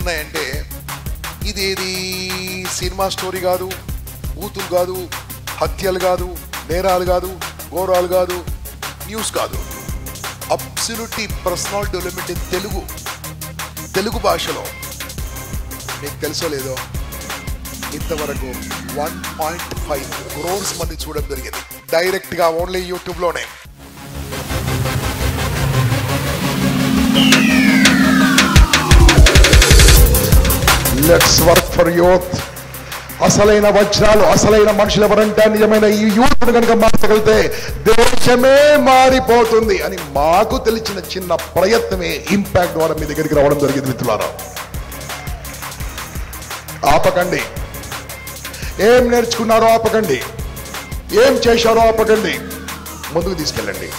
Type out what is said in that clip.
ఉన్నాయంటే ఇదేది cinema story కాదు, బూతులు కాదు, హత్యలు కాదు, నేరాలు కాదు, ఘోరాలు కాదు, న్యూస్ కాదు. Absolutely personal development in Telugu భాషలో. మీకు తెలుసో లేదో, ఇంతవరకు 1.5 crores మంది చూడడం జరిగింది డైరెక్ట్గా ఓన్లీ యూట్యూబ్లోనే. Let's work for youth. అసలైన వజ్రాలు, అసలైన మనుషులు ఎవరంటే నిజమైన ఈ యూత్ కనుక మార్చగలిగితే దేశమే మారిపోతుంది అని మాకు తెలిసిన చిన్న ప్రయత్నమే ఇంపాక్ట్ ద్వారా మీ దగ్గరికి రావడం జరిగింది. మిత్రులారా, ఆపకండి. ఏం నేర్చుకున్నారో ఆపకండి, ఏం చేశారో ఆపకండి, ముందుకు తీసుకెళ్ళండి.